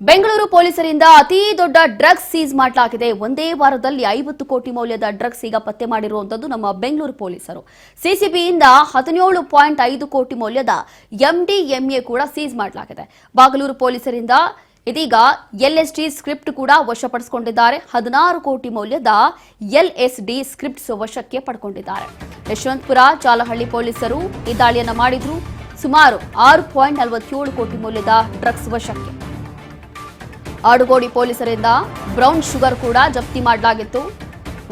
ಬೆಂಗಳೂರು ಪೊಲೀಸರಿಂದ ಅತಿ ದೊಡ್ಡ ಡ್ರಗ್ಸ್ ಸೀಸ್ ಮಾಡಲಾಗಿದೆ. ಒಂದೇ ವಾರದಲ್ಲಿ 50 ಕೋಟಿ ಮೌಲ್ಯದ ಡ್ರಗ್ಸ್ ಈಗ ಪತ್ತೆ ಮಾಡಿರುವಂತದ್ದು ನಮ್ಮ ಬೆಂಗಳೂರು ಪೊಲೀಸರು. ಸಿಸಿಬಿಯಿಂದ 17.5 ಕೋಟಿ ಮೌಲ್ಯದ ಎಂಡಿಎಂಎ ಕೂಡ ಸೀಸ್ ಮಾಡಲಾಗಿದೆ. ಬಾಗಲೂರು ಪೊಲೀಸರಿಂದ ಇದೀಗ ಎಲ್ಎಸ್ಡಿ ಸ್ಕ್ರಿಪ್ಟ್ ಕೂಡ ವಶಪಡಿಸಿಕೊಂಡಿದ್ದಾರೆ. 16 ಕೋಟಿ ಮೌಲ್ಯದ ಎಲ್ಎಸ್ಡಿ ಸ್ಕ್ರಿಪ್ಟ್ಸ್ ವಶಕ್ಕೆ ಪಡೆದುಕೊಂಡಿದ್ದಾರೆ. ಯಶವಂತಪುರ ಜಾಲಹಳ್ಳಿ ಪೊಲೀಸರು ಈ ದಾಳಿಯನ್ನು ಮಾಡಿದ್ರು. ಸುಮಾರು 6.47 ಕೋಟಿ ಮೌಲ್ಯದ ಡ್ರಗ್ಸ್ ವಶಕ್ಕೆ. ಆಡುಗೋಡಿ ಪೊಲೀಸರಿಂದ ಬ್ರೌನ್ ಶುಗರ್ ಕೂಡ ಜಪ್ತಿ ಮಾಡಲಾಗಿತ್ತು.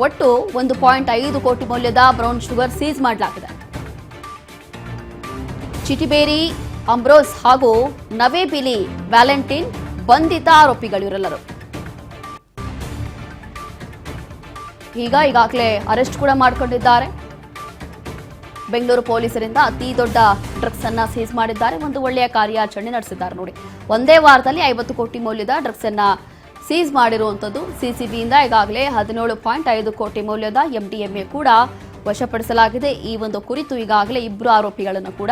ಒಟ್ಟು 1.5 ಕೋಟಿ ಮೌಲ್ಯದ ಬ್ರೌನ್ ಶುಗರ್ ಸೀಸ್ ಮಾಡಲಾಗಿದೆ. ಚಿಟಿಬೇರಿ ಅಂಬ್ರೋಸ್ ಹಾಗೂ ನವೇಬಿಲಿ ವ್ಯಾಲೆಂಟಿನ್ ಬಂಧಿತ ಆರೋಪಿಗಳಿವರೆಲ್ಲರೂ ಈಗಾಗಲೇ ಅರೆಸ್ಟ್ ಕೂಡ ಮಾಡಿಕೊಂಡಿದ್ದಾರೆ. ಬೆಂಗಳೂರು ಪೊಲೀಸರಿಂದ ಅತಿ ದೊಡ್ಡ ಡ್ರಗ್ಸ್ ಅನ್ನ ಸೀಸ್ ಮಾಡಿದ್ದಾರೆ. ಒಂದು ಒಳ್ಳೆಯ ಕಾರ್ಯಾಚರಣೆ ನಡೆಸಿದ್ದಾರೆ. ನೋಡಿ, ಒಂದೇ ವಾರದಲ್ಲಿ 50 ಕೋಟಿ ಮೌಲ್ಯದ ಡ್ರಗ್ಸ್ ಅನ್ನ ಸೀಸ್ ಮಾಡಿರುವಂತದ್ದು. ಸಿಸಿಬಿಯಿಂದ ಈಗಾಗಲೇ 17.5 ಕೋಟಿ ಮೌಲ್ಯದ ಎಂಡಿಎಂಎ ಕೂಡ ವಶಪಡಿಸಲಾಗಿದೆ. ಈ ಒಂದು ಕುರಿತು ಈಗಾಗಲೇ 2 ಆರೋಪಿಗಳನ್ನು ಕೂಡ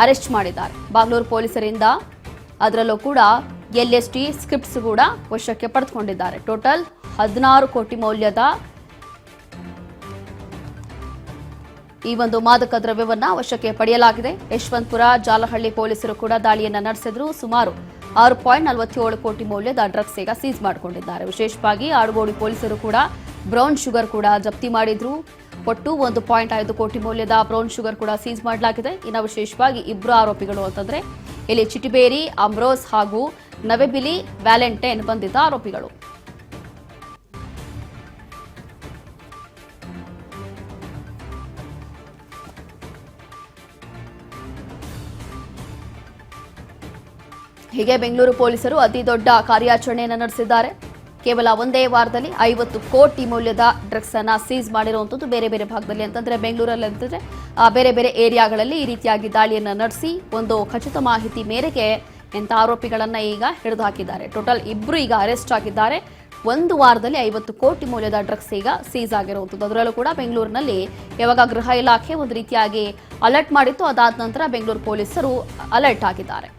ಅರೆಸ್ಟ್ ಮಾಡಿದ್ದಾರೆ. ಬಾಗಲೂರು ಪೊಲೀಸರಿಂದ ಅದರಲ್ಲೂ ಕೂಡ ಎಲ್ಎಸ್ಟಿ ಸ್ಕ್ರಿಪ್ಟ್ಸ್ ಕೂಡ ವಶಕ್ಕೆ ಪಡೆದುಕೊಂಡಿದ್ದಾರೆ. ಟೋಟಲ್ 16 ಕೋಟಿ ಮೌಲ್ಯದ ಈ ಒಂದು ಮಾದಕ ದ್ರವ್ಯವನ್ನ ವಶಕ್ಕೆ ಪಡೆಯಲಾಗಿದೆ. ಯಶವಂತಪುರ ಜಾಲಹಳ್ಳಿ ಪೊಲೀಸರು ಕೂಡ ದಾಳಿಯನ್ನ ನಡೆಸಿದ್ರು. ಸುಮಾರು 6.47 ಕೋಟಿ ಮೌಲ್ಯದ ಡ್ರಗ್ಸ್ ಈಗ ಸೀಸ್ ಮಾಡಿಕೊಂಡಿದ್ದಾರೆ. ವಿಶೇಷವಾಗಿ ಆಡುಗೋಡಿ ಪೊಲೀಸರು ಕೂಡ ಬ್ರೌನ್ ಶುಗರ್ ಕೂಡ ಜಪ್ತಿ ಮಾಡಿದ್ರು. ಒಟ್ಟು 1.5 ಕೋಟಿ ಮೌಲ್ಯದ ಬ್ರೌನ್ ಶುಗರ್ ಕೂಡ ಸೀಸ್ ಮಾಡಲಾಗಿದೆ. ಇನ್ನು ವಿಶೇಷವಾಗಿ 2 ಆರೋಪಿಗಳು ಅಂತಂದ್ರೆ ಇಲ್ಲಿ ಚಿಟಿಬೇರಿ ಅಂಬ್ರೋಸ್ ಹಾಗೂ ನವೆಬಿಲಿ ವ್ಯಾಲೆಂಟೈನ್ ಬಂಧಿತ ಆರೋಪಿಗಳು. ಹೀಗೆ ಬೆಂಗಳೂರು ಪೊಲೀಸರು ಅತಿ ದೊಡ್ಡ ಕಾರ್ಯಾಚರಣೆಯನ್ನು ನಡೆಸಿದ್ದಾರೆ. ಕೇವಲ ಒಂದೇ ವಾರದಲ್ಲಿ 50 ಕೋಟಿ ಮೌಲ್ಯದ ಡ್ರಗ್ಸ್ ಅನ್ನ ಸೀಸ್ ಮಾಡಿರುವಂತದ್ದು. ಬೇರೆ ಬೇರೆ ಭಾಗದಲ್ಲಿ ಅಂತಂದ್ರೆ ಬೆಂಗಳೂರಲ್ಲಿ ಅಂತಂದ್ರೆ ಬೇರೆ ಬೇರೆ ಏರಿಯಾಗಳಲ್ಲಿ ಈ ರೀತಿಯಾಗಿ ದಾಳಿಯನ್ನು ನಡೆಸಿ ಒಂದು ಖಚಿತ ಮಾಹಿತಿ ಮೇರೆಗೆ ಇಂಥ ಆರೋಪಿಗಳನ್ನ ಈಗ ಹಿಡಿದು ಹಾಕಿದ್ದಾರೆ. ಟೋಟಲ್ 2 ಈಗ ಅರೆಸ್ಟ್ ಆಗಿದ್ದಾರೆ. ಒಂದು ವಾರದಲ್ಲಿ 50 ಕೋಟಿ ಮೌಲ್ಯದ ಡ್ರಗ್ಸ್ ಈಗ ಸೀಸ್ ಆಗಿರುವಂಥದ್ದು. ಅದರಲ್ಲೂ ಕೂಡ ಬೆಂಗಳೂರಿನಲ್ಲಿ ಯಾವಾಗ ಗೃಹ ಇಲಾಖೆ ಒಂದು ರೀತಿಯಾಗಿ ಅಲರ್ಟ್ ಮಾಡಿತ್ತು, ಅದಾದ ನಂತರ ಬೆಂಗಳೂರು ಪೊಲೀಸರು ಅಲರ್ಟ್ ಆಗಿದ್ದಾರೆ.